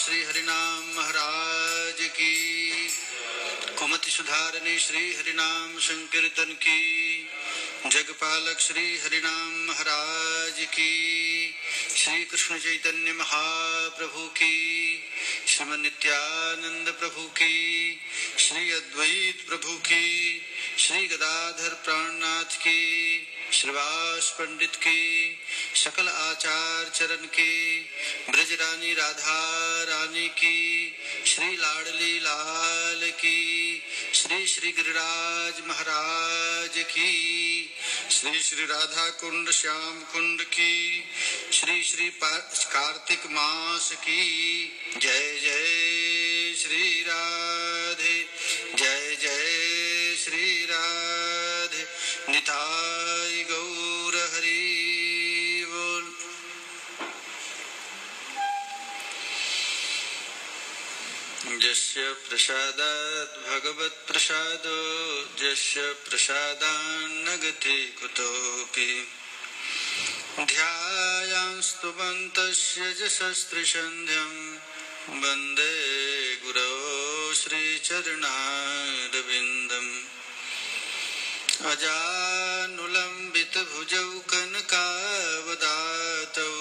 श्री हरिनाम महाराज की। कुमति सुधारणी श्री हरिनाम संकीर्तन की। जगपालक श्री हरिनाम महाराज की। श्री कृष्ण चैतन्य महाप्रभु की। श्रीमन नित्यानंद प्रभु की। श्री अद्वैत प्रभु की। श्री गदाधर प्राणनाथ की। श्रीवास पंडित की। सकल आचार्य चरण की। ब्रजरानी राधा रानी की। श्री लाडली लाल की। श्री श्री गिरिराज महाराज की। श्री श्री राधा कुंड श्याम कुंड की। श्री श्री कार्तिक मास की। जय जय श्री राधे। जय जय श्री राधे। निताई गौर हरि बोल। जस्य प्रसादात् भगवत् प्रसादो जस्य प्रसादान्न गति कुतोऽपि। ध्यायास्तुवन्तस्य यशस्त्रिसन्ध्यं वन्दे गुरो श्रीचरणारविन्दम्। अजानुलम्बितभुजौ कनकावदातौ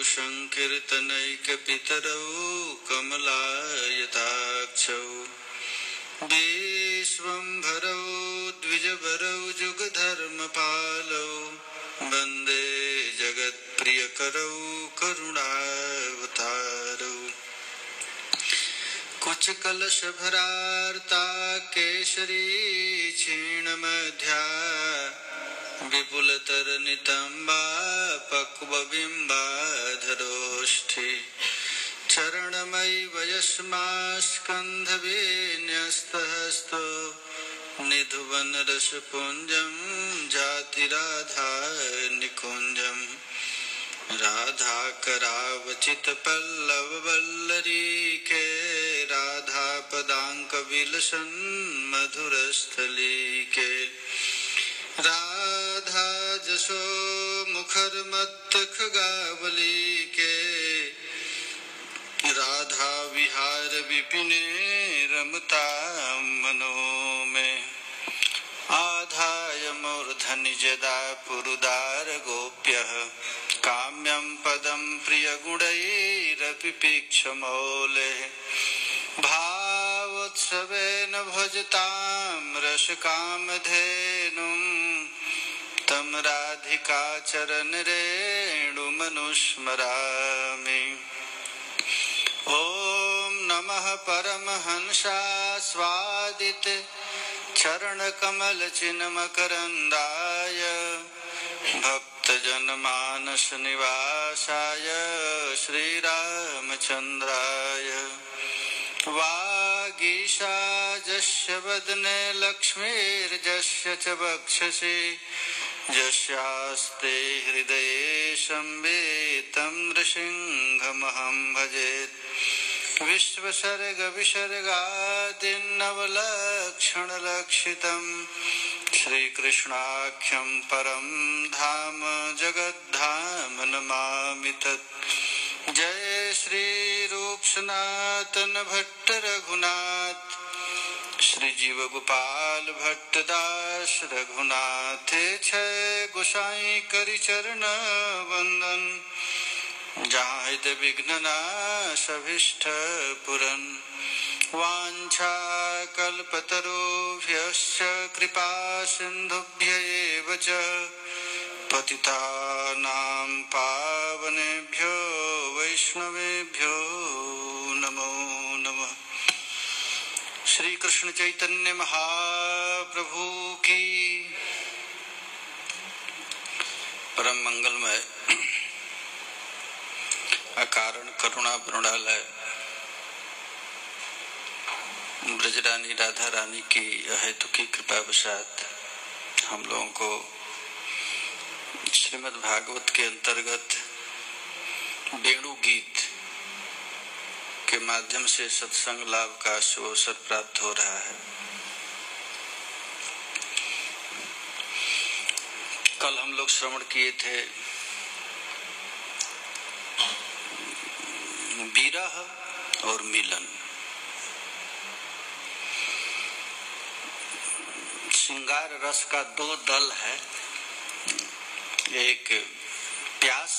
संकीर्तनैकपितरौ कमलायताक्षौ। विश्वम्भरौ द्विजवरौ जुगधर्मपालौ वन्दे जगत्प्रियकरौ करुणावतारौ। कुचकलशभरार्ता केसरी क्षीणमध्या विपुलतरनितम्बा पक्वबिम्बाधरोष्ठी। चरणमयि वयस्मास्कन्धवेन्यस्तहस्तो निधुवनरसपुञ्जं जातिराधा निकुञ्जम्। राधा करावचित पल्लव वल्लरी के राधा पदांक विलसन मधुरस्थली के। राधा जसो मुखर मत खगावली के। राधा विहार विपिने रमता मनो में। आधाय मूर्धनि जदा पुरुदार गोप्यः काम्यं पदं प्रियगुणैरपि पीक्षमौले। भावोत्सवेन भजतां रसकामधेनुं तं राधिकाचरणरेणुमनुस्मरामि। ॐ नमः परमहंसास्वादित चरणकमलचिन्मकरन्दाय भक्तजनमानस निवासाय श्रीरामचन्द्राय। वागीशाजस्य वदने लक्ष्मीर्जस्य च वक्षसि यस्यास्ते हृदये संवेतं नृसिंहमहं भजेत्। विश्वसर्गविसर्गादिन्नवलक्षणलक्षितं श्रीकृष्णाख्यं परं धाम जगद्धाम नमामि तत्। जय श्री रूप सनातन भट्ट रघुनाथ। श्री जीव गोपाल भट्ट दास रघुनाथे छय गोसाई करि चरण वंदन। जहाँ हित विघ्न नाश अभीष्ट पुरन। वाञ्छा कल्पतरुभ्यश्च कृपा सिन्धुभ्यैव च पतितानां पावनेभ्यो वैष्णवेभ्यो नमो नमः। श्री कृष्ण चैतन्य महाप्रभु की। परम मंगलमय अकारण करुणा वरुणालय ब्रजरानी राधा रानी की अहेतु की कृपा वशात हम लोगों को श्रीमद् भागवत के अंतर्गत वेणु गीत के माध्यम से सत्संग लाभ का अवसर प्राप्त हो रहा है। कल हम लोग श्रवण किए थे विरह और मिलन। श्रृंगार रस का दो दल है, एक प्यास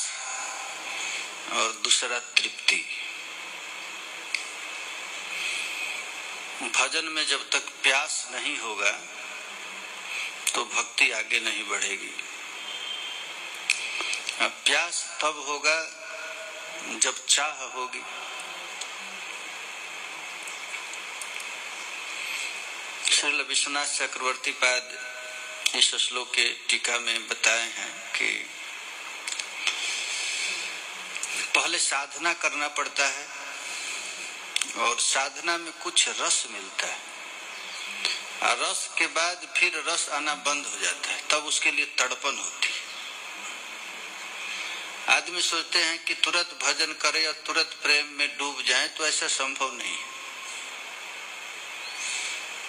और दूसरा तृप्ति। भजन में जब तक प्यास नहीं होगा तो भक्ति आगे नहीं बढ़ेगी। अब प्यास तब होगा जब चाह होगी। श्रील विश्वनाथ चक्रवर्ती पाद इस श्लोक के टीका में बताए हैं कि पहले साधना करना पड़ता है और साधना में कुछ रस मिलता है, और रस के बाद फिर रस आना बंद हो जाता है, तब उसके लिए तड़पन होती है। आदमी सोचते हैं कि तुरंत भजन करे और तुरंत प्रेम में डूब जाए, तो ऐसा संभव नहीं है।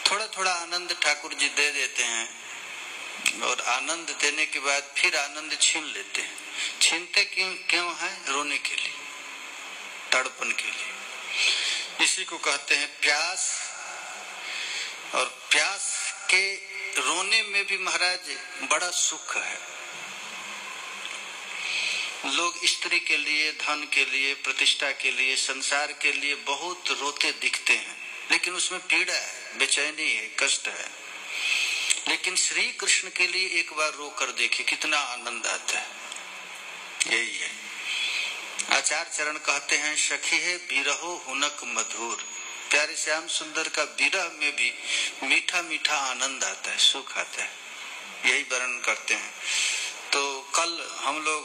थोड़ा थोड़ा आनंद ठाकुर जी दे देते हैं और आनंद देने के बाद फिर आनंद छीन लेते हैं। छीनते क्यों है? रोने के लिए, तड़पन के लिए। इसी को कहते हैं प्यास। और प्यास के रोने में भी महाराज बड़ा सुख है। लोग स्त्री के लिए, धन के लिए, प्रतिष्ठा के लिए, संसार के लिए बहुत रोते दिखते हैं, लेकिन उसमें पीड़ा है, बेचैनी है, कष्ट है। लेकिन श्री कृष्ण के लिए एक बार रो कर देखिए, कितना आनंद आता है। यही है। आचार्य चरण कहते हैं, सखी है बिरहो हुनक मधुर। प्यारे श्याम सुंदर का विरह में भी मीठा मीठा आनंद आता है, सुख आता है। यही वर्णन करते हैं। तो कल हम लोग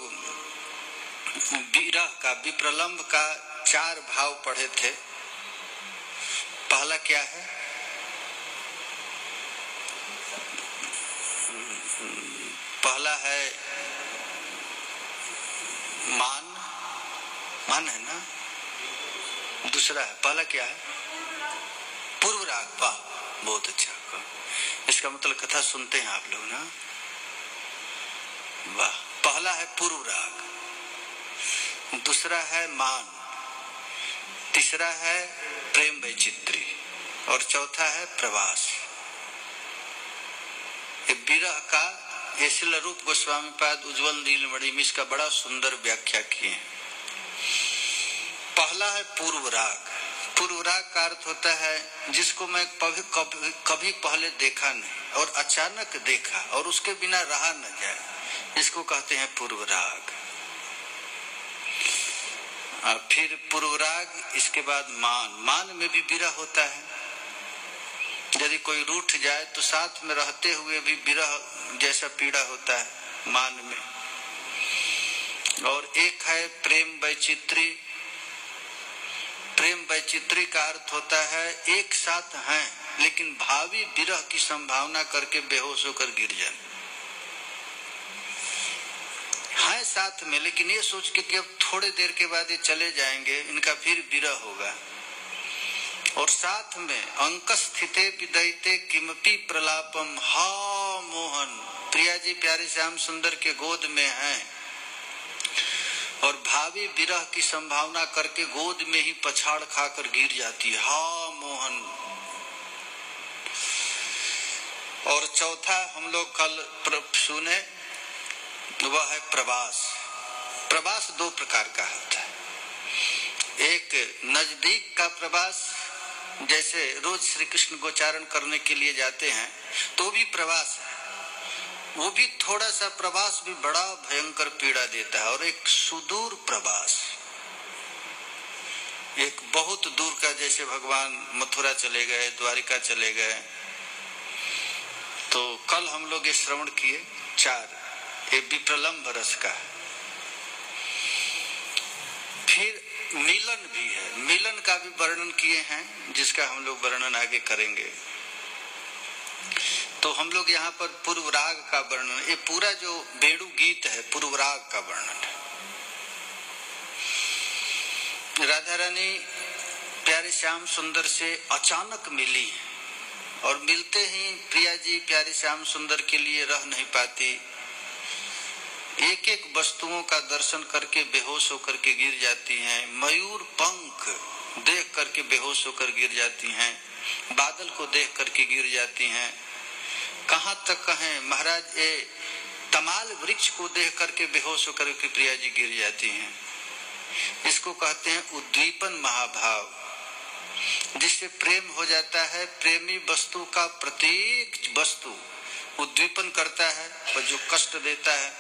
विरह का, विप्रलंब का 4 भाव पढ़े थे। पहला क्या है? पहला है मान है ना। दूसरा है, पहला क्या है? पूर्व राग। वाह, बहुत अच्छा। इसका मतलब कथा सुनते हैं आप लोग ना। वाह। पहला है पूर्व राग, दूसरा है मान, तीसरा है प्रेम वैचित्री और चौथा है प्रवास। विरह का श्रील रूप गोस्वामी पाद उज्ज्वल नीलमणि में इसका बड़ा सुंदर व्याख्या किए। पहला है पूर्व राग। पूर्व राग का अर्थ होता है जिसको मैं कभी पहले देखा नहीं और अचानक देखा और उसके बिना रहा न जाए, इसको कहते हैं पूर्व राग। फिर पूर्व राग, इसके बाद मान में भी विरह होता है। यदि कोई रूठ जाए तो साथ में रहते हुए भी विरह जैसा पीड़ा होता है मान में। और एक है प्रेम वैचित्री। प्रेम वैचित्री का अर्थ होता है एक साथ हैं लेकिन भावी विरह की संभावना करके बेहोश होकर गिर जाए। हैं साथ में, लेकिन ये सोच के कि अब थोड़े देर के बाद ये चले जाएंगे, इनका फिर विरह होगा। और साथ में अंक स्थिते विदयते किमपि प्रलापम। हा मोहन, प्रिया जी प्यारे श्याम सुंदर के गोद में हैं और भावी विरह की संभावना करके गोद में ही पछाड़ खाकर गिर जाती है। हा मोहन। और चौथा हम लोग कल सुने, वह है प्रवास। प्रवास 2 प्रकार का होता है। एक नजदीक का प्रवास, जैसे रोज श्री कृष्ण गोचारण करने के लिए जाते हैं तो भी प्रवास है। वो भी थोड़ा सा प्रवास भी बड़ा भयंकर पीड़ा देता है। और एक सुदूर प्रवास, एक बहुत दूर का, जैसे भगवान मथुरा चले गए, द्वारिका चले गए। तो कल हम लोग ये श्रवण किए 4, ये विप्रलंब रस का। फिर मिलन भी है, मिलन का भी वर्णन किए हैं, जिसका हम लोग वर्णन आगे करेंगे। तो हम लोग यहाँ पर पूर्व राग का वर्णन, ये पूरा जो वेणु गीत है पूर्व राग का वर्णन है। राधा रानी प्यारे श्याम सुंदर से अचानक मिली और मिलते ही प्रिया जी प्यारे श्याम सुंदर के लिए रह नहीं पाती। एक एक वस्तुओं का दर्शन करके बेहोश होकर के गिर जाती हैं। मयूर पंख देख करके बेहोश होकर गिर जाती हैं, बादल को देख करके गिर जाती हैं। कहां तक कहें, महाराज ये तमाल वृक्ष को देख करके बेहोश होकर के प्रिया जी गिर जाती हैं। इसको कहते हैं उद्दीपन महाभाव, जिससे प्रेम हो जाता है। प्रेमी वस्तु का प्रत्येक वस्तु उद्दीपन करता है और जो कष्ट देता है।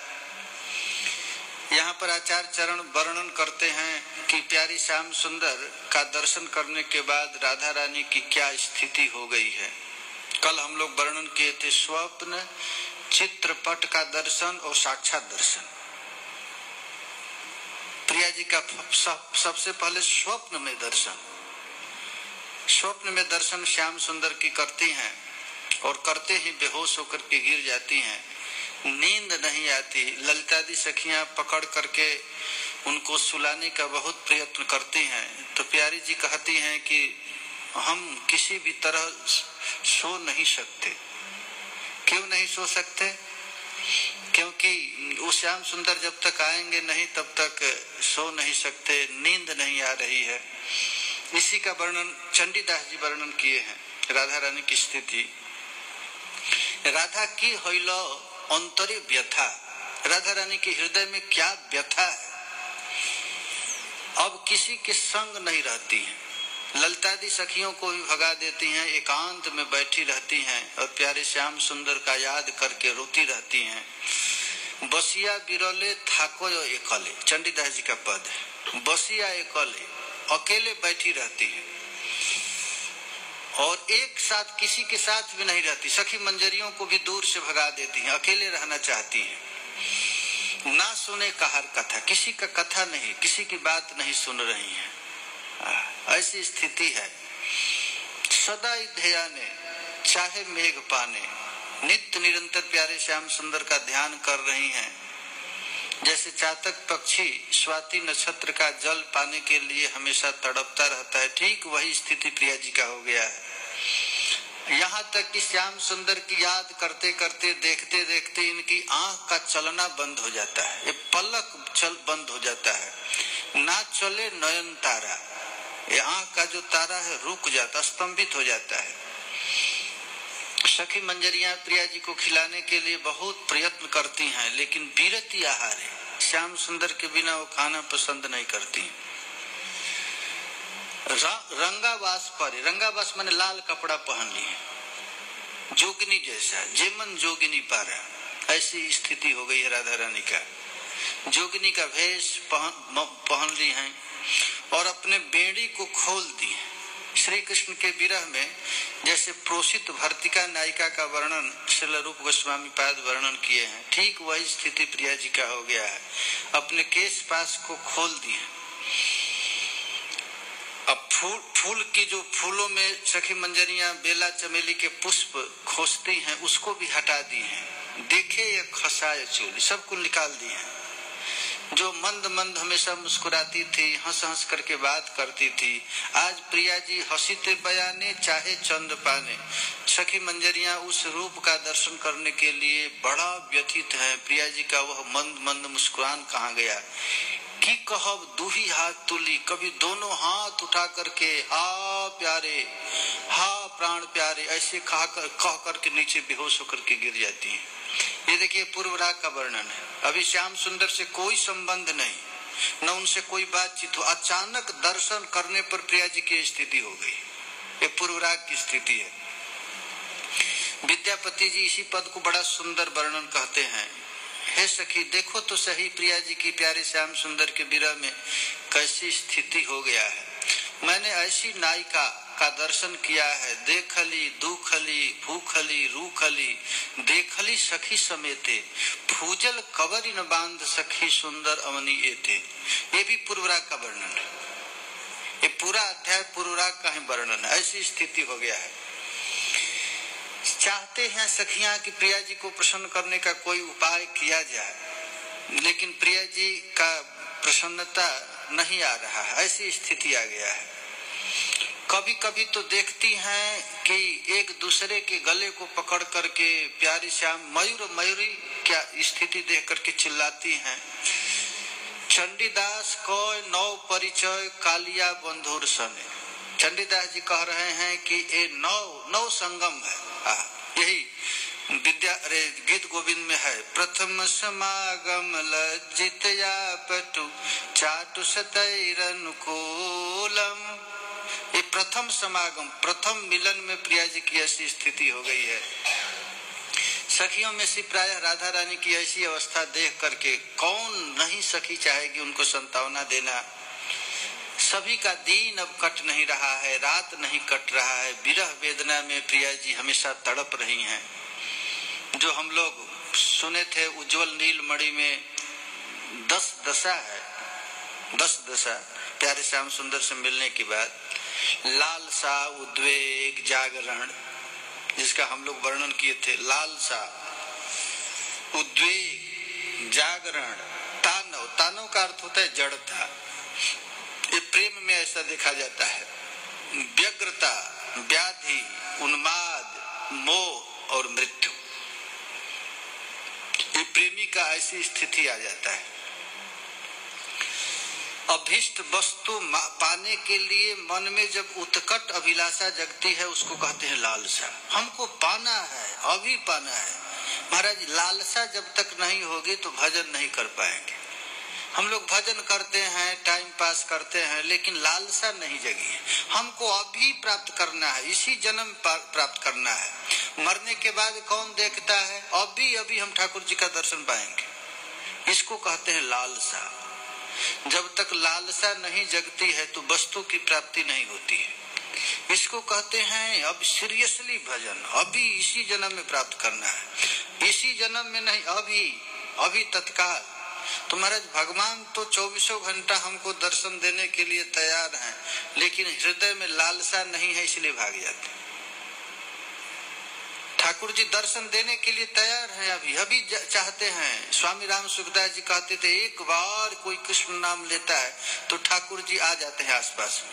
यहाँ पर आचार्य चरण वर्णन करते हैं कि प्यारी श्याम सुंदर का दर्शन करने के बाद राधा रानी की क्या स्थिति हो गई है। कल हम लोग वर्णन किए थे स्वप्न, चित्रपट का दर्शन और साक्षात दर्शन। प्रिया जी का सबसे पहले स्वप्न में दर्शन, स्वप्न में दर्शन श्याम सुंदर की करती हैं और करते ही बेहोश होकर के गिर जाती हैं। नींद नहीं आती। ललितादि सखियां पकड़ करके उनको सुलाने का बहुत प्रयत्न करती हैं। तो प्यारी जी कहती हैं कि हम किसी भी तरह सो नहीं सकते। क्यों नहीं सो सकते? क्योंकि वो श्याम सुंदर जब तक आएंगे नहीं तब तक सो नहीं सकते, नींद नहीं आ रही है। इसी का वर्णन चंडीदास जी वर्णन किए हैं। राधा रानी की स्थिति, राधा की होइलो अंतरे व्यथा, राधा रानी के हृदय में क्या व्यथा है। अब किसी के संग नहीं रहती हैं। ललितादि सखियों को भी भगा देती हैं, एकांत में बैठी रहती हैं और प्यारे श्याम सुंदर का याद करके रोती रहती हैं। बसिया बिरले थाको एकले, चंडीदास जी का पद है। बसिया एकले, अकेले बैठी रहती हैं और एक साथ किसी के साथ भी नहीं रहती। सखी मंजरियों को भी दूर से भगा देती हैं, अकेले रहना चाहती हैं। ना सुने कहर कथा, किसी का कथा नहीं, किसी की बात नहीं सुन रही हैं। ऐसी स्थिति है। सदा ध्याने चाहे मेघ पाने, नित्य निरंतर प्यारे श्याम सुंदर का ध्यान कर रही हैं। जैसे चातक पक्षी स्वाति नक्षत्र का जल पाने के लिए हमेशा तड़पता रहता है, ठीक वही स्थिति प्रिया जी का हो गया है। यहाँ तक कि श्याम सुंदर की याद करते करते देखते देखते इनकी आंख का चलना बंद हो जाता है, ये पलक चल बंद हो जाता है। ना चले नयन तारा, ये आंख का जो तारा है रुक जाता, स्तंभित हो जाता है। सखी मंजरियां प्रिया जी को खिलाने के लिए बहुत प्रयत्न करती हैं, लेकिन बीरती आहार है। श्याम सुंदर के बिना वो खाना पसंद नहीं करती। रंगावास पर, रंगावास माने लाल कपड़ा पहन लिए, जोगिनी जैसा, जेमन जोगिनी पारा, ऐसी स्थिति हो गई है राधा रानी का। जोगिनी का वेश पहन ली है और अपने बेड़ी को खोल दी है। श्री कृष्ण के विरह में जैसे प्रोषित भर्तिका नायिका का वर्णन श्रील रूप गोस्वामी पाद वर्णन किए हैं, ठीक वही स्थिति प्रिया जी का हो गया है। अपने केश पास को खोल दिए। अब फूल की जो फूलों में सखी मंजरियां बेला चमेली के पुष्प खोजती हैं, उसको भी हटा दी हैं। देखे ये खसाए चोली, सबको निकाल दी है। जो मंद मंद हमेशा मुस्कुराती थी, हंस हंस करके बात करती थी, आज प्रिया जी हंसीते बयाने चाहे चंद पाने। सखी मंजरियां उस रूप का दर्शन करने के लिए बड़ा व्यथित है। प्रिया जी का वह मंद मंद मुस्कुरान कहाँ गया। कि कहब दूही हाथ तुली, कभी दोनों हाथ उठा करके हा प्यारे, हा प्राण प्यारे, ऐसे कह करके नीचे बेहोश होकर के गिर जाती है। ये देखिए पूर्व राग का वर्णन है। अभी श्याम सुंदर से कोई संबंध नहीं, न उनसे कोई बातचीत हो, अचानक दर्शन करने पर प्रिया जी की स्थिति हो गई। ये पूर्व राग की स्थिति है। विद्यापति जी इसी पद को बड़ा सुंदर वर्णन कहते हैं। हे सखी देखो तो सही प्रिया जी की प्यारे श्याम सुंदर के विरह में कैसी स्थिति हो गया है। मैंने ऐसी नायिका का दर्शन किया है। देखली दुखली भूखली रूखली, देखली सखी समेते, फूजल कवरी न बांध सखी सुंदर अवनी एते। ये भी पूर्वराग का वर्णन है। ये पूरा अध्याय पूर्वराग का ही वर्णन है। ऐसी स्थिति हो गया है। चाहते हैं सखियां कि प्रिया जी को प्रसन्न करने का कोई उपाय किया जाए, लेकिन प्रिया जी का प्रसन्नता नहीं आ रहा है। ऐसी स्थिति आ गया है। कभी कभी तो देखती हैं कि एक दूसरे के गले को पकड़ करके प्यारी श्याम मयूर मयूरी क्या स्थिति देख करके चिल्लाती हैं। चंडीदास को नौ परिचय कालिया बंधुर सने। चंडीदास जी कह रहे हैं कि ये नौ संगम है। यही विद्या गीत गोविंद में है। प्रथम समागम लज्जित या पटु चाटु सतैरनुकूलम। ये प्रथम समागम, प्रथम मिलन में प्रिया जी की ऐसी स्थिति हो गई है। सखियों में से प्रायः राधा रानी की ऐसी अवस्था देख करके कौन नहीं सखी चाहेगी उनको संतावना देना। सभी का दिन अब कट नहीं रहा है, रात नहीं कट रहा है। विरह वेदना में प्रिया जी हमेशा तड़प रही हैं। जो हम लोग सुने थे उज्जवल नीलमणि में 10 दशा है, 10 दशा प्यारे श्याम सुंदर से मिलने के बाद। लालसा, उद्वेग, जागरण, जिसका हम लोग वर्णन किए थे। लालसा, उद्वेग, जागरण, तानव। तानव का अर्थ होता है जड़ता। ये प्रेम में ऐसा देखा जाता है। व्यग्रता, व्याधि, उन्माद, मोह और मृत्यु। ये प्रेमी का ऐसी स्थिति आ जाता है। अभीष्ट वस्तु पाने के लिए मन में जब उत्कट अभिलाषा जगती है उसको कहते हैं लालसा। हमको पाना है, अभी पाना है। महाराज, लालसा जब तक नहीं होगी तो भजन नहीं कर पाएंगे। हम लोग भजन करते हैं, टाइम पास करते हैं, लेकिन लालसा नहीं जगी है। हमको अभी प्राप्त करना है, इसी जन्म प्राप्त करना है। मरने के बाद कौन देखता है? अभी हम ठाकुर जी का दर्शन पाएंगे। इसको कहते हैं लालसा। जब तक लालसा नहीं जगती है तो वस्तु की प्राप्ति नहीं होती है। इसको कहते हैं अब सीरियसली भजन, अभी इसी जन्म में प्राप्त करना है। इसी जन्म में नहीं, अभी तत्काल। तो महाराज, भगवान तो 24 घंटा हमको दर्शन देने के लिए तैयार हैं, लेकिन हृदय में लालसा नहीं है, इसलिए भाग जाते हैं। ठाकुर जी दर्शन देने के लिए तैयार हैं, अभी चाहते हैं। स्वामी राम सुखदास जी कहते थे एक बार कोई कृष्ण नाम लेता है तो ठाकुर जी आ जाते हैं आसपास में।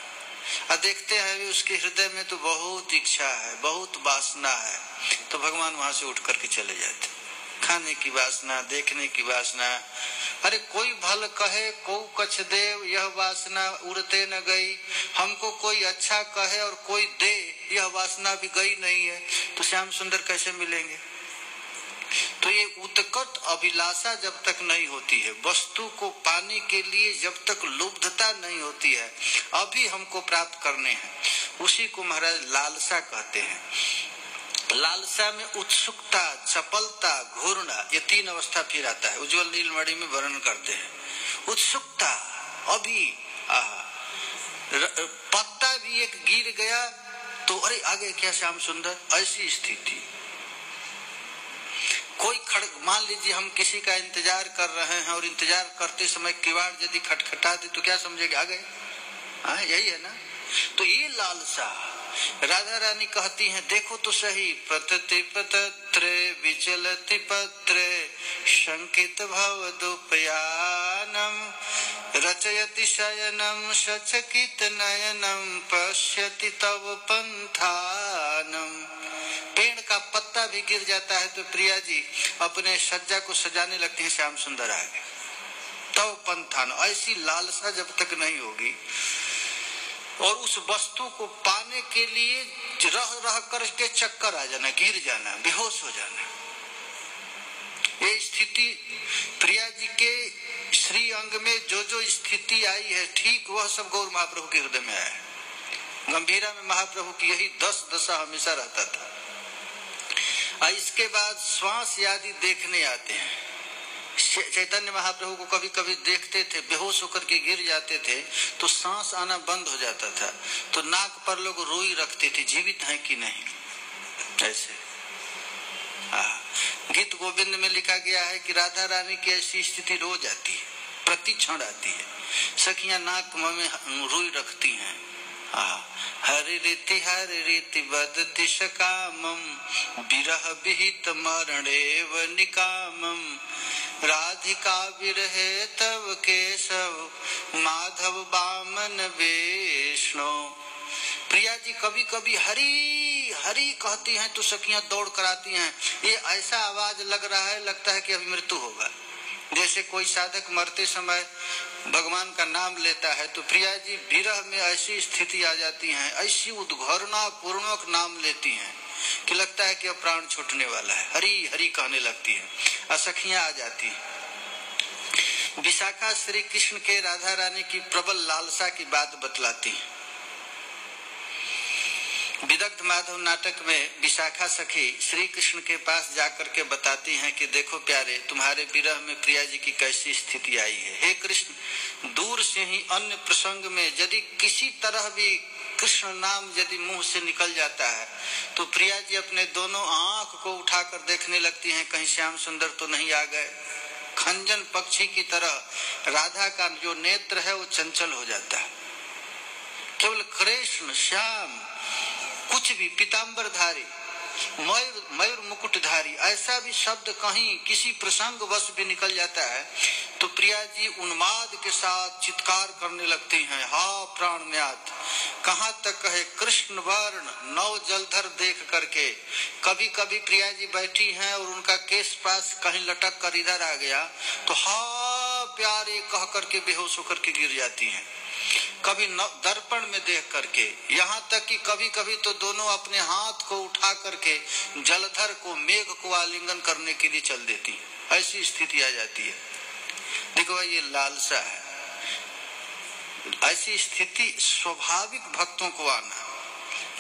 और देखते हैं उसके हृदय में तो बहुत इच्छा है, बहुत वासना है, तो भगवान वहां से उठ करके चले जाते। खाने की वासना, देखने की वासना। अरे कोई भल कहे को कछ देव, यह वासना उड़ते न गई। हमको कोई अच्छा कहे और कोई दे, यह वासना भी गई नहीं है, तो श्याम सुंदर कैसे मिलेंगे? तो ये उत्कट अभिलाषा जब तक नहीं होती है, वस्तु को पाने के लिए जब तक लुब्धता नहीं होती है, अभी हमको प्राप्त करने हैं, उसी को महाराज लालसा कहते हैं। लालसा में उत्सुकता, चपलता, घूरना, ये 3 अवस्था फिर आता है। उज्जवल नीलमणि में वर्णन करते हैं। उत्सुकता, अभी पत्ता भी एक गिर गया तो अरे आगे क्या श्याम सुंदर, ऐसी स्थिति। कोई खड़ग, मान लीजिए हम किसी का इंतजार कर रहे हैं और इंतजार करते समय किवाड़ यदि खटखटा दे तो क्या समझेंगे? आ गए। यही है ना। तो ये लालसा। राधा रानी कहती हैं देखो तो सही, पतति पतत्रे विचलति पत्रे शंकित भवदुपयानम रचयति शयनम सचकित नयनम पश्यति तव पंथानम। पेड़ का पत्ता भी गिर जाता है तो प्रिया जी अपने सज्जा को सजाने लगती हैं, श्याम सुंदर आ गए। तव पंथान, ऐसी लालसा जब तक नहीं होगी और उस वस्तु को पाने के लिए रह करके चक्कर आ जाना, गिर जाना, बेहोश हो जाना, ये स्थिति प्रिया जी के श्री अंग में जो स्थिति आई है, ठीक वह सब गौर महाप्रभु के हृदय में आया है। गंभीरा में महाप्रभु की यही 10 दशा हमेशा रहता था। इसके बाद श्वास आदि देखने आते हैं। चैतन्य महाप्रभु को कभी कभी देखते थे, बेहोश होकर के गिर जाते थे तो सांस आना बंद हो जाता था, तो नाक पर लोग रुई रखते थे, जीवित हैं कि नहीं। ऐसे गीत गोविंद में लिखा गया है कि राधा रानी की ऐसी स्थिति रोज आती है, प्रति क्षण आती है। सखियां नाक में रुई रखती हैं। हरि रीति बदति सकामम विरह विहित मरणेव निकामम राधिका विरहे तव केशव माधव बामन विष्णु। प्रिया जी कभी कभी हरि हरि कहती हैं तो सखियां दौड़ कर आती हैं। ये ऐसा आवाज लग रहा है, लगता है कि अभी मृत्यु होगा। जैसे कोई साधक मरते समय भगवान का नाम लेता है तो प्रिया जी विरह में ऐसी स्थिति आ जाती है, ऐसी उद्घोरना पूर्वक नाम लेती हैं कि लगता है कि अब प्राण छूटने वाला है, हरि हरि कहने लगती है, असखियां आ जाती हैं। विशाखा श्री कृष्ण के राधा रानी की प्रबल लालसा की बात बतलाती है। विदग्ध माधव नाटक में विशाखा सखी श्री कृष्ण के पास जाकर के बताती हैं कि देखो प्यारे, तुम्हारे विरह में प्रिया जी की कैसी स्थिति आई है। हे कृष्ण, दूर से ही अन्य प्रसंग में यदि किसी तरह भी कृष्ण नाम यदि मुंह से निकल जाता है तो प्रिया जी अपने दोनों आंख को उठाकर देखने लगती हैं, कहीं श्याम सुंदर तो नहीं आ गए। खंजन पक्षी की तरह राधा का जो नेत्र है वो चंचल हो जाता है। केवल कृष्ण श्याम, कुछ भी पीताम्बरधारी, मयूर मुकुटधारी, ऐसा भी शब्द कहीं किसी प्रसंग वश भी निकल जाता है तो प्रिया जी उन्माद के साथ चित्कार करने लगती हैं, हा प्राणनाथ, कहाँ तक है कृष्ण वर्ण नव जलधर देख करके। कभी कभी प्रिया जी बैठी हैं और उनका केस पास कहीं लटक कर इधर आ गया तो हा प्यारे कह करके बेहोश होकर के गिर जाती हैं। कभी दर्पण में देख करके, यहाँ तक कि कभी कभी तो दोनों अपने हाथ को उठा करके जलधर को, मेघ को आलिंगन करने के लिए चल देती है। ऐसी स्थिति आ जाती है। देखो ये लालसा है, ऐसी स्थिति स्वाभाविक भक्तों को आना,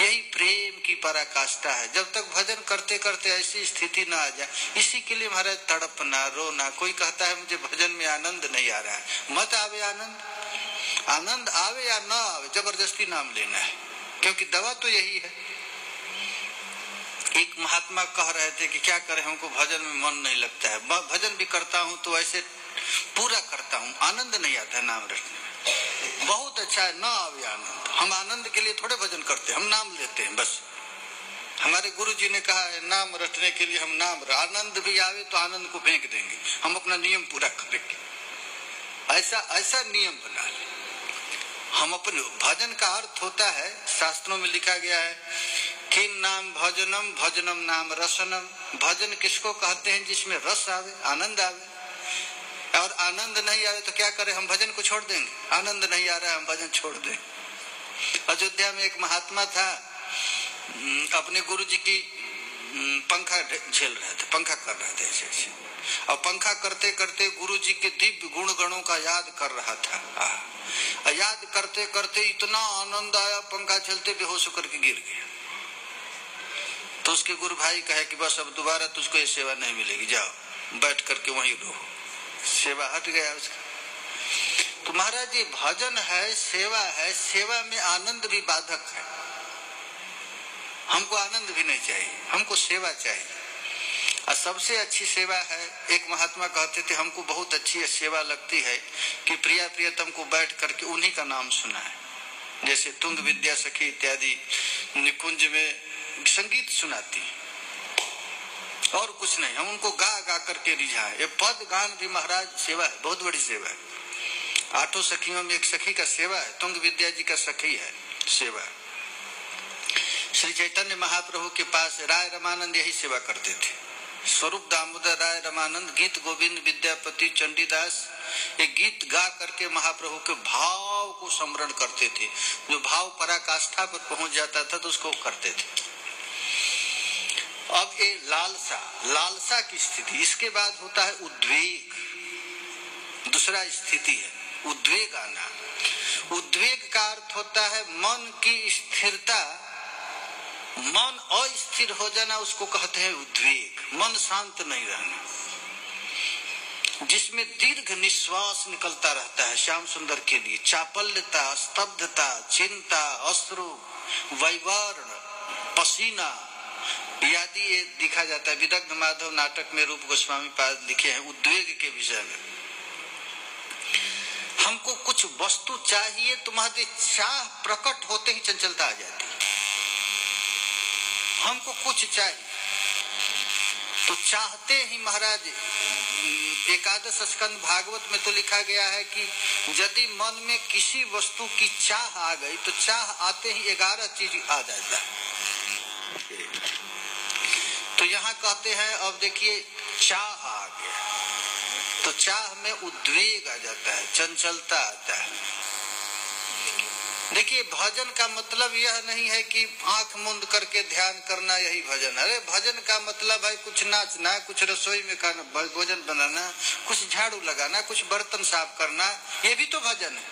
यही प्रेम की पराकाष्ठा है। जब तक भजन करते करते ऐसी स्थिति ना आ जाए, इसी के लिए महाराज तड़पना, रोना। कोई कहता है मुझे भजन में आनंद नहीं आ रहा है, मत आवे आनंद, आनंद आवे या ना आवे, जबरदस्ती नाम लेना है, क्योंकि दवा तो यही है। एक महात्मा कह रहे थे कि क्या करें, हमको भजन में मन नहीं लगता है, भजन भी करता हूँ तो ऐसे पूरा करता हूँ, आनंद नहीं आता है नाम रटने में। बहुत अच्छा है, ना आवे आनंद। हम आनंद के लिए थोड़े भजन करते हैं, हम नाम लेते हैं बस। हमारे गुरु जी ने कहा है नाम रटने के लिए हम नाम, आनंद भी आवे तो आनंद को फेंक देंगे, हम अपना नियम पूरा करेंगे। ऐसा नियम बना ले। हम अपने भजन का अर्थ होता है, शास्त्रों में लिखा गया है कि नाम भजनम, भजनम नाम रसनम। भजन किसको कहते हैं? जिसमें रस आवे, आनंद आवे। और आनंद नहीं आवे तो क्या करें, हम भजन को छोड़ देंगे। आनंद नहीं आ रहा है, हम भजन छोड़ दें। अयोध्या में एक महात्मा था, अपने गुरु जी की पंखा झेल रहे थे, पंखा कर रहे थे ऐसे, और पंखा करते करते गुरु जी के दिव्य गुण गणों का याद कर रहा था। याद करते करते इतना आनंद आया, पंखा चलते बेहोश होकर के गिर गया। तो उसके गुरु भाई कहे कि बस अब दोबारा तुझको ये सेवा नहीं मिलेगी, जाओ बैठ करके वहीं रहो। सेवा हट गया उसका। तो महाराज ये भजन है, सेवा है, सेवा में आनंद भी बाधक है। हमको आनंद भी नहीं चाहिए, हमको सेवा चाहिए। और सबसे अच्छी सेवा है, एक महात्मा कहते थे हमको बहुत अच्छी सेवा लगती है कि प्रिया प्रियतम को बैठ करके उन्हीं का नाम सुना है। जैसे तुंग विद्या सखी इत्यादि निकुंज में संगीत सुनाती है, और कुछ नहीं, हम उनको गा गा करके रिझाए। ये पद गान भी महाराज सेवा है, बहुत बड़ी सेवा है। 8 सखियों में एक सखी का सेवा है, तुंग विद्या जी का सखी है सेवा। श्री चैतन्य महाप्रभु के पास राय रमानंद यही सेवा करते थे। स्वरूप दामोदर राय रमानंद, गीत गोविंद विद्यापति चंडीदास, एक गीत गा करके महाप्रभु के भाव को स्मरण करते थे। जो भाव पराकाष्ठा पर पहुंच जाता था तो उसको करते थे। अब ये लालसा की स्थिति, इसके बाद होता है उद्वेग। दूसरा स्थिति है उद्वेग आना। उद्वेग का अर्थ होता है मन की स्थिरता, मन अस्थिर हो जाना, उसको कहते हैं उद्वेग। मन शांत नहीं रहना, जिसमें दीर्घ निश्वास निकलता रहता है। श्याम सुंदर के लिए चापल्यता, स्तब्धता, चिंता, अश्रु, वैवर्ण, पसीना आदि ये दिखा जाता है। विदग्ध माधव नाटक में रूप गोस्वामी पाद लिखे हैं उद्वेग के विषय में। हमको कुछ वस्तु चाहिए, तुम्हारे चाह प्रकट होते ही चंचलता आ जाती है। हमको कुछ चाहिए तो चाहते ही महाराज, एकादश स्कंद भागवत में तो लिखा गया है कि यदि मन में किसी वस्तु की चाह आ गई तो चाह आते ही 11 चीज आ जाता है। तो यहाँ कहते हैं अब देखिए चाह आ गया तो चाह में उद्वेग आ जाता है, चंचलता आता है। देखिए, भजन का मतलब यह नहीं है कि आंख मूंद करके ध्यान करना, यही भजन। अरे भजन का मतलब है कुछ नाचना, कुछ रसोई में खाना, भोजन बनाना, कुछ झाड़ू लगाना, कुछ बर्तन साफ करना, ये भी तो भजन है।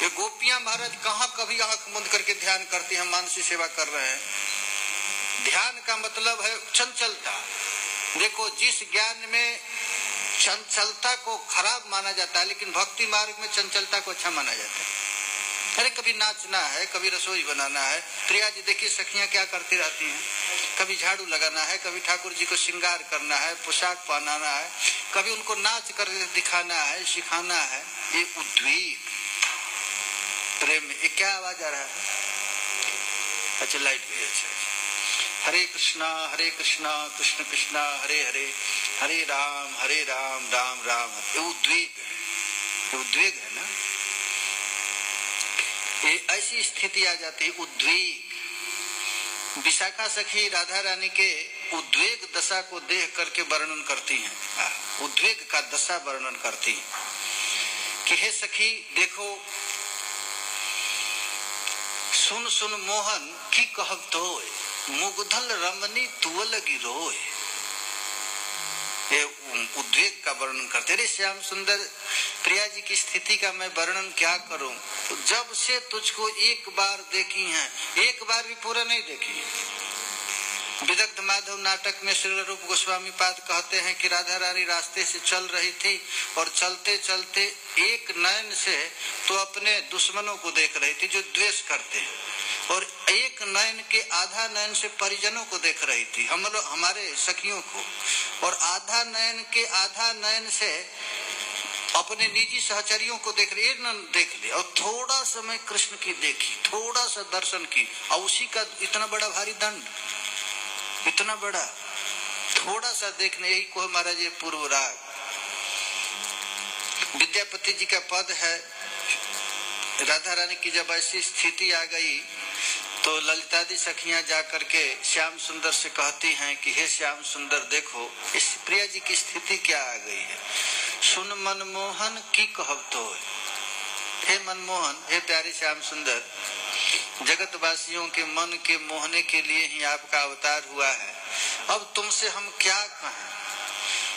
ये गोपियां महाराज कहाँ कभी आंख मूंद करके ध्यान करती हैं, मानसी सेवा कर रहे हैं। ध्यान का मतलब है चंचलता। देखो, जिस ज्ञान में चंचलता को खराब माना जाता है, लेकिन भक्ति मार्ग में चंचलता को अच्छा माना जाता है। अरे कभी नाचना है, कभी रसोई बनाना है। प्रिया जी देखिए सखियां क्या करती रहती हैं, कभी झाड़ू लगाना है, कभी ठाकुर जी को श्रृंगार करना है, पोशाक पहनाना है, कभी उनको नाच कर दिखाना है, सिखाना है। ये उद्वेग प्रेम में। ये क्या आवाज आ रहा है? अच्छा, लाइट भी अच्छा। हरे कृष्णा कृष्ण कृष्ण हरे हरे, हरे राम राम राम। ये उद्वेग है, उद्वेग है ना। ये ऐसी स्थिति आ जाती है, उद्वेग। विशाखा सखी राधा रानी के उद्वेग दशा को देख करके वर्णन करती हैं, उद्वेग का दशा वर्णन करती हैं कि हे सखी देखो, सुन सुन मोहन की कहब तोय, मुग्धल रमनी तुअल गिरोय। ये उद्वेग का वर्णन करते। अरे श्याम सुंदर, प्रिया जी की स्थिति का मैं वर्णन क्या करूं। तो जब से तुझको एक बार देखी हैं, एक बार भी पूरा नहीं देखी है। विदग्ध माधव नाटक में श्री रूप गोस्वामी पाद कहते हैं कि राधा रानी रास्ते से चल रही थी और चलते चलते एक नयन से तो अपने दुश्मनों को देख रही थी जो द्वेष करते हैं, और एक नयन के आधा नयन से परिजनों को देख रही थी, हम लोग हमारे सखियों को, और आधा नयन के आधा नयन से अपने निजी सहचरियों को देख रही, देख ली। और थोड़ा समय कृष्ण की देखी, थोड़ा सा दर्शन की, और उसी का इतना बड़ा भारी दंड, इतना बड़ा थोड़ा सा देखने, यही को महाराज ये पूर्व राग। विद्यापति जी का पद है, राधा रानी की जब ऐसी स्थिति आ गई तो ललितादि सखियां जाकर के श्याम सुंदर से कहती हैं कि हे श्याम सुंदर देखो, इस प्रिया जी की स्थिति क्या आ गई है। सुन मनमोहन की कहब तो, हे मनमोहन, हे प्यारे श्याम सुंदर, जगत वासियों के मन के मोहने के लिए ही आपका अवतार हुआ है। अब तुमसे हम क्या कहें।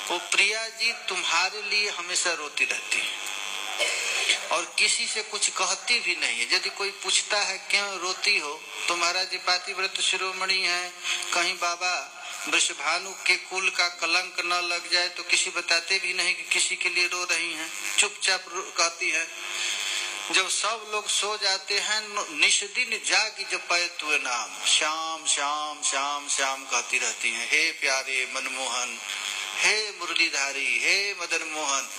वो प्रिया जी तुम्हारे लिए हमेशा रोती रहती है और किसी से कुछ कहती भी नहीं है। यदि कोई पूछता है क्यों रोती हो, तो महाराज जी पातिव्रत शिरोमणि है, कहीं बाबा वृषभानु के कुल का कलंक न लग जाए तो किसी बताते भी नहीं कि किसी के लिए रो रही हैं, चुपचाप कहती है। जब सब लोग सो जाते हैं, निष्दिन जागी जपए तुए नाम, श्याम श्याम श्याम श्याम कहती रहती हैं। हे प्यारे मनमोहन, हे मुरलीधारी, हे मदन मोहन,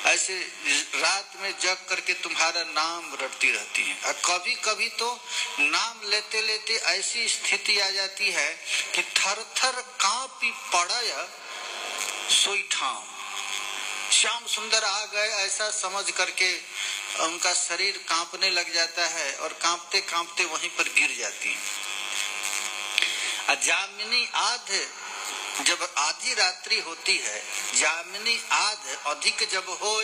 ऐसे रात में जग करके तुम्हारा नाम रटती रहती है। और कभी कभी तो नाम लेते लेते ऐसी स्थिति आ जाती है कि थर थर कांपी पड़य सोई ठाम। श्याम सुंदर आ गए ऐसा समझ करके उनका शरीर कांपने लग जाता है और कांपते कांपते वहीं पर गिर जाती है। जामिनी आध, जब आधी रात्रि होती है, जामिनी आध अधिक जब हो,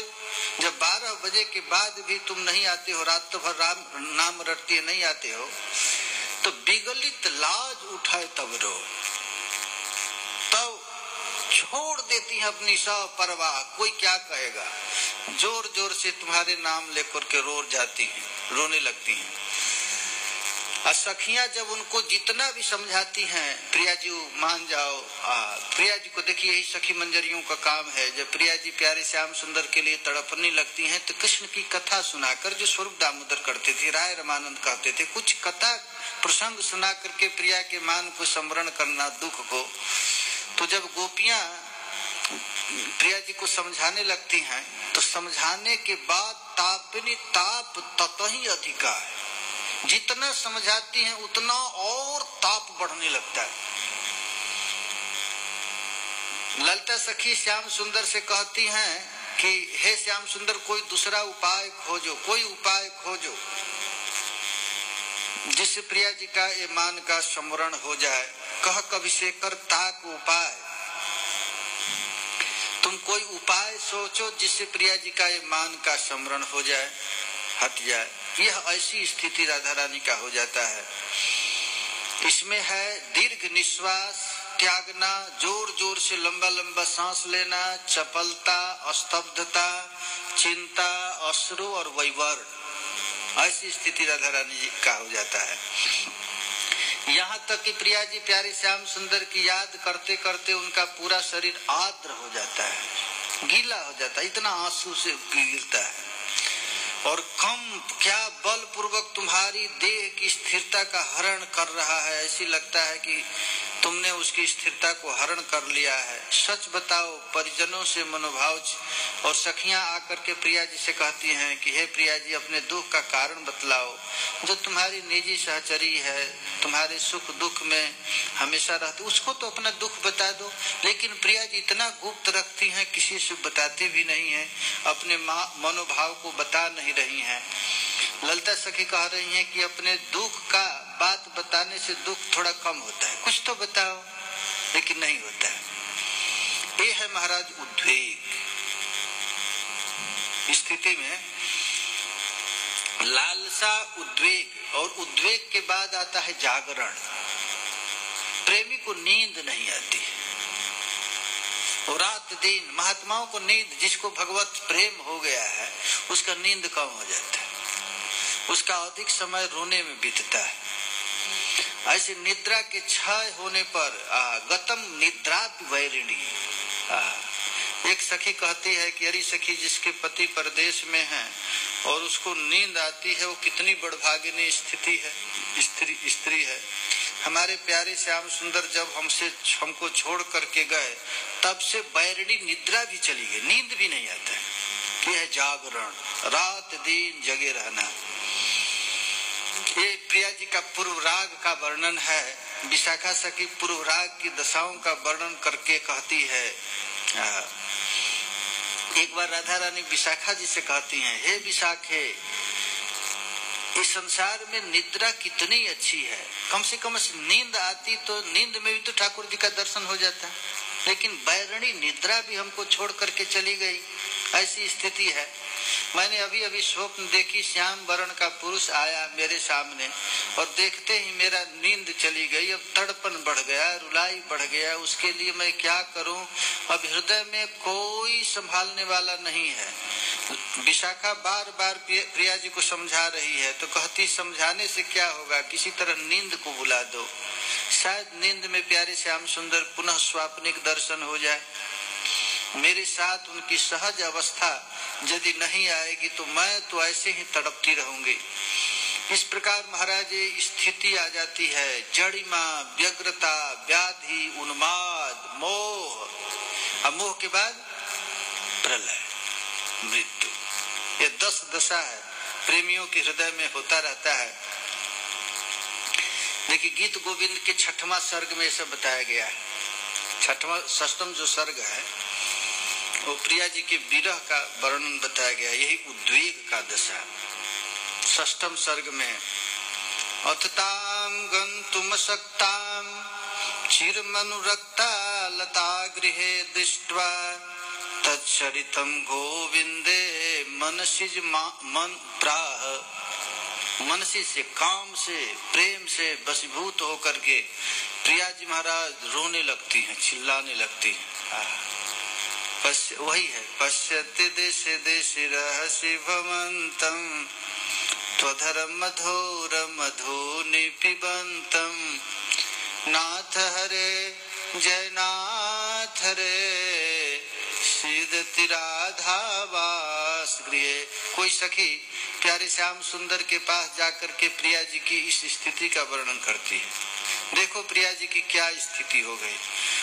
जब 12 बजे के बाद भी तुम नहीं आते हो, रात भर राम नाम रटते नहीं आते हो, तो विगलित लाज उठाए तब रो, तब छोड़ देती है अपनी सब परवाह, कोई क्या कहेगा, जोर जोर से तुम्हारे नाम लेकर के रो जाती हैं, रोने लगती हैं। सखियां जब उनको जितना भी समझाती हैं, प्रिया जी मान जाओ, प्रिया जी को देखिए यही सखी मंजरियों का काम है। जब प्रिया जी प्यारे श्याम सुंदर के लिए तड़पने लगती हैं तो कृष्ण की कथा सुनाकर, जो स्वरूप दामोदर करते थे, राय रमानंद कहते थे, कुछ कथा प्रसंग सुना करके प्रिया के मान को स्मरण करना, दुख को। तो जब गोपियां प्रिया जी को समझाने लगती हैं तो समझाने के बाद तापनी ताप ततही अधिका है, जितना समझाती हैं उतना और ताप बढ़ने लगता है। ललिता सखी श्याम सुंदर से कहती हैं कि हे श्याम सुंदर, कोई दूसरा उपाय खोजो, कोई उपाय खोजो जिससे प्रिया जी का ये मान का स्मरण हो जाए। कह कभी से कर ताक उपाय। तो तुम कोई उपाय सोचो जिससे प्रिया जी का ये मान का स्मरण हो जाए, हट जाए। यह ऐसी स्थिति राधा रानी का हो जाता है। इसमें है दीर्घ निश्वास त्यागना, जोर जोर से लंबा लंबा सांस लेना, चपलता, अस्तब्धता, चिंता, अश्रु और वैवर, ऐसी स्थिति राधा रानी जी का हो जाता है। यहाँ तक कि प्रिया जी प्यारे श्याम सुंदर की याद करते करते उनका पूरा शरीर आर्द्र हो जाता है, गीला हो जाता है, इतना आंसू से गिरता है। और कम क्या बल पूर्वक तुम्हारी देह की स्थिरता का हरण कर रहा है, ऐसी लगता है कि तुमने उसकी स्थिरता को हरण कर लिया है। सच बताओ। परिजनों से मनोभाव और सखियां आकर के प्रिया जी से कहती हैं कि हे प्रिया जी अपने दुख का कारण बतलाओ, जो तुम्हारी निजी सहचरी है, तुम्हारे सुख दुख में हमेशा रहती, उसको तो अपना दुख बता दो। लेकिन प्रिया जी इतना गुप्त रखती हैं, किसी से बताती भी नहीं है, अपने मनोभाव को बता नहीं रही हैं। ललिता सखी कह रही हैं कि अपने दुख का बात बताने से दुख थोड़ा कम होता है, कुछ तो बताओ, लेकिन नहीं होता है। ये है महाराज उद्वेग। स्थिति में लालसा, उद्वेग, और उद्वेग के बाद आता है जागरण। प्रेमी को नींद नहीं आती, रात दिन महात्माओं को नींद, जिसको भगवत प्रेम हो गया है उसका नींद कम हो जाता है, उसका अधिक समय रोने में बीतता है। ऐसे निद्रा के क्षय होने पर गतम निद्रा वैरिणी। एक सखी कहती है कि अरे सखी, जिसके पति परदेश में है और उसको नींद आती है, वो कितनी बड़भागिनी स्थिति है, स्त्री है। हमारे प्यारे श्याम सुंदर जब हमको छोड़ करके गए, तब से बैरणी निद्रा भी चली गई, नींद भी नहीं आता है। यह जागरण, रात दिन जगे रहना। ये प्रिया जी का पूर्व राग का वर्णन है। विशाखा सखी पूर्व राग की दशाओं का वर्णन करके कहती है, एक बार राधा रानी विशाखा जी से कहती हैं, हे विशाखे, इस संसार में निद्रा कितनी अच्छी है, कम से कम नींद आती तो नींद में भी तो ठाकुर जी का दर्शन हो जाता, लेकिन बैरणी निद्रा भी हमको छोड़ करके चली गई, ऐसी स्थिति है। मैंने अभी अभी स्वप्न देखी, श्याम वर्ण का पुरुष आया मेरे सामने और देखते ही मेरा नींद चली गई। अब तड़पन बढ़ गया, रुलाई बढ़ गया, उसके लिए मैं क्या करूं? अब हृदय में कोई संभालने वाला नहीं है। विशाखा बार बार प्रिया जी को समझा रही है, तो कहती समझाने से क्या होगा, किसी तरह नींद को बुला दो, शायद नींद में प्यारे श्याम सुंदर पुनः स्वाप्निक दर्शन हो जाए। मेरे साथ उनकी सहज अवस्था यदि नहीं आएगी तो मैं तो ऐसे ही तड़पती रहूंगी। इस प्रकार महाराज स्थिति आ जाती है, जड़िमा, व्यग्रता, व्याधि, उन्माद, मोह, और मोह के बाद प्रलय, मृत्यु। ये 10 दशा है, प्रेमियों के हृदय में होता रहता है। देखिए गीत गोविंद के 6वां सर्ग में सब बताया गया है। 6वां जो सर्ग है वो प्रिया जी के विरह का वर्णन बताया गया, यही उद्वेग का दशा। 6वां सर्ग में अथताम गंतुम सक्ताम चिरमनुरक्ता लता गृहे दृष्ट्वा तच्चरितम गोविंदे मनसिज मन प्राह। मनसी से, काम से, प्रेम से वशीभूत होकर के प्रिया जी महाराज रोने लगती हैं, चिल्लाने लगती हैं। वही है, पश्यति देश देश रहसि भवंतम त्वधर मधुर मधुनि पिबंतम नाथ हरे जय नाथ हरे सीदति राधा वास गृहे। कोई सखी प्यारे श्याम सुंदर के पास जाकर के प्रिया जी की इस स्थिति का वर्णन करती है। देखो प्रिया जी की क्या स्थिति हो गई।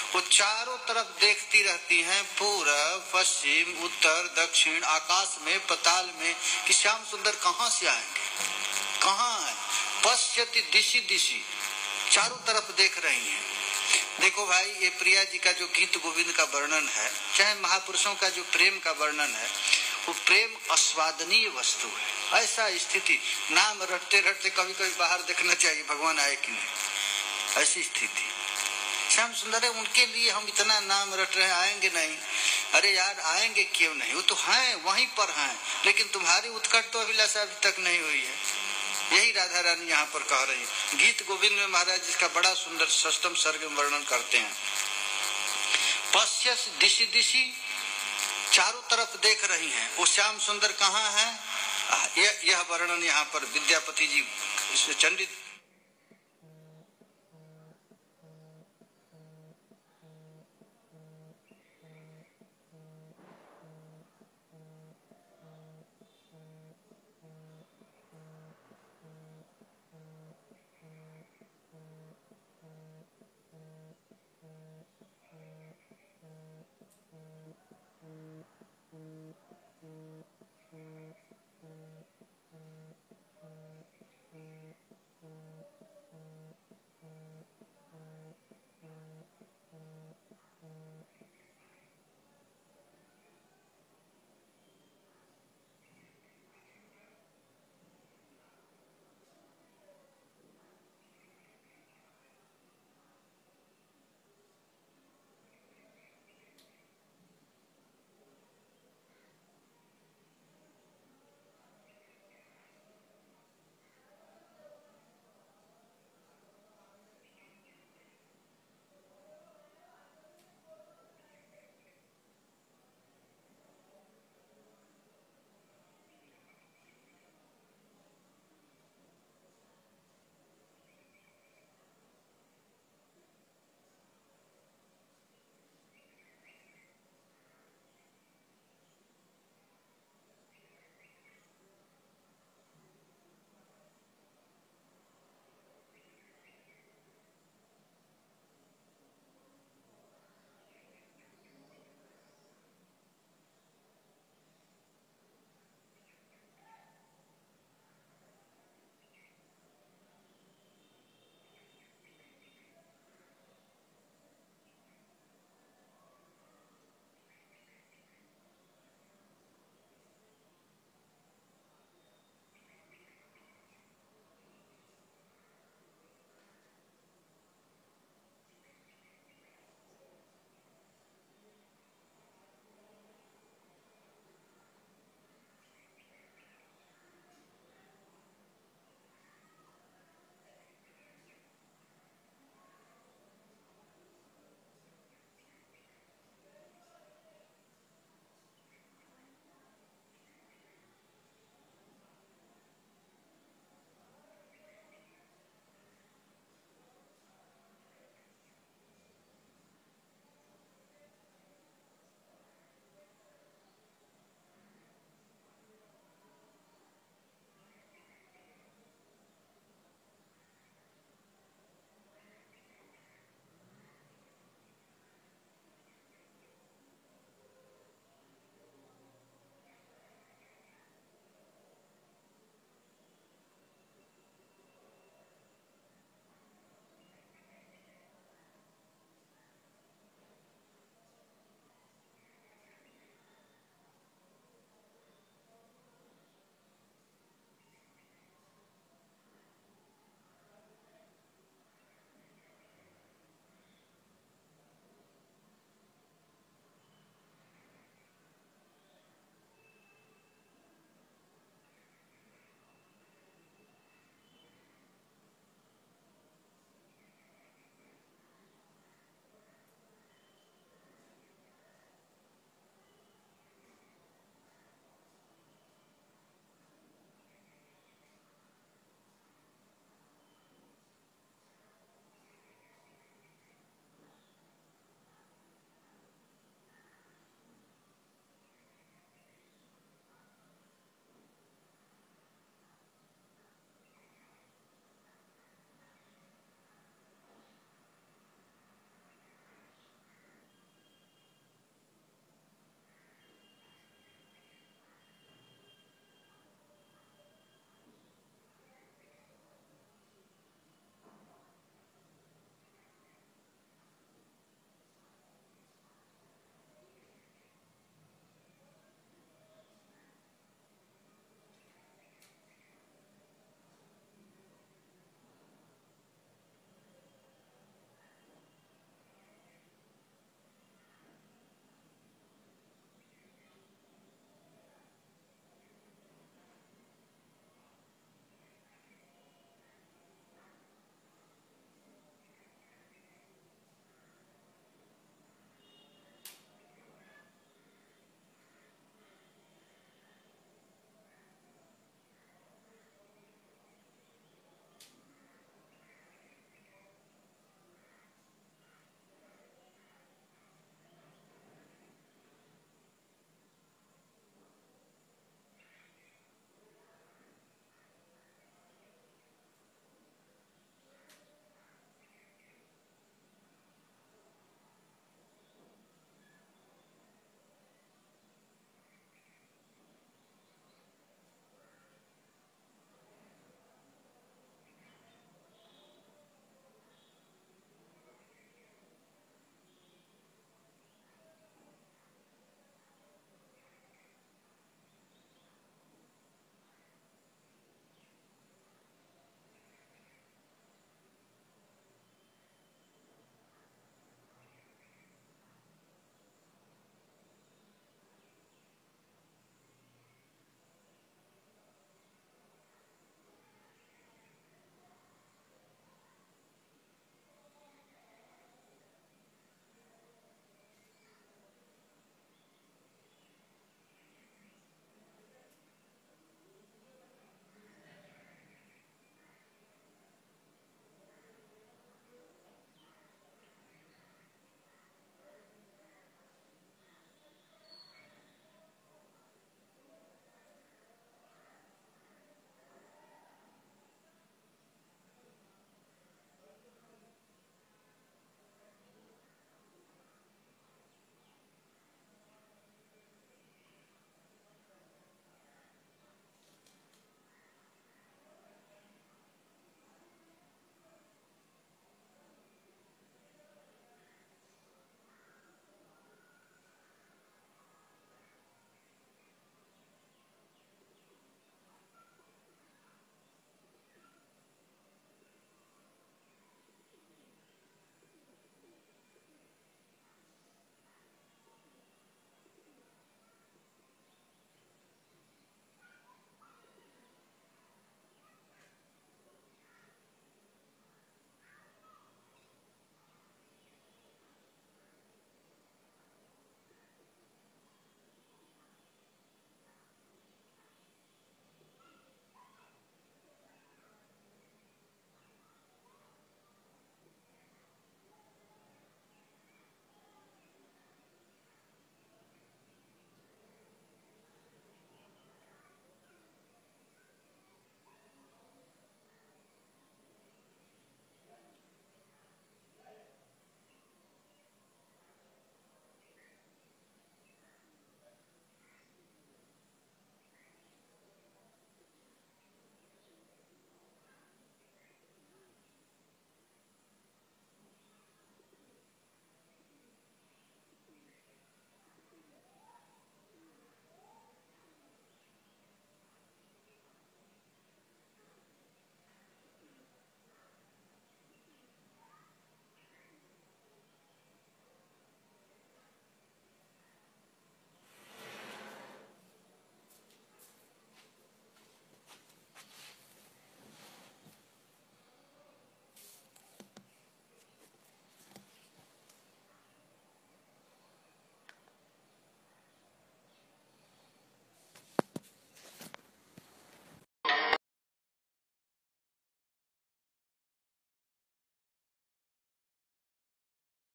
वो चारों तरफ देखती रहती हैं, पूर्व पश्चिम उत्तर दक्षिण, आकाश में पताल में, कि श्याम सुंदर कहाँ से आएंगे, कहाँ है। पश्यति दिशि दिशि, चारों तरफ देख रही हैं। देखो भाई, ये प्रिया जी का जो गीत गोविंद का वर्णन है, चाहे महापुरुषों का जो प्रेम का वर्णन है, वो प्रेम अस्वादनीय वस्तु है। ऐसा स्थिति, नाम रटते रटते कभी कभी बाहर देखना चाहिए भगवान आए कि नहीं, ऐसी स्थिति। श्याम सुंदर है, उनके लिए हम इतना नाम रट रहे हैं, आएंगे नहीं, अरे यार आएंगे क्यों नहीं, वो तो हैं, वहीं पर हैं, लेकिन तुम्हारी उत्कट तो अभिलाषा अभी तक नहीं हुई है। यही राधा रानी यहाँ पर कह रही है। गीत गोविंद में महाराज इसका बड़ा सुंदर षष्ठम सर्ग में वर्णन करते हैं। पश्यस दिशि दिशि, चारों तरफ देख रही हैं, वो श्याम सुंदर कहाँ है, यह वर्णन यहाँ पर विद्यापति जी चंडी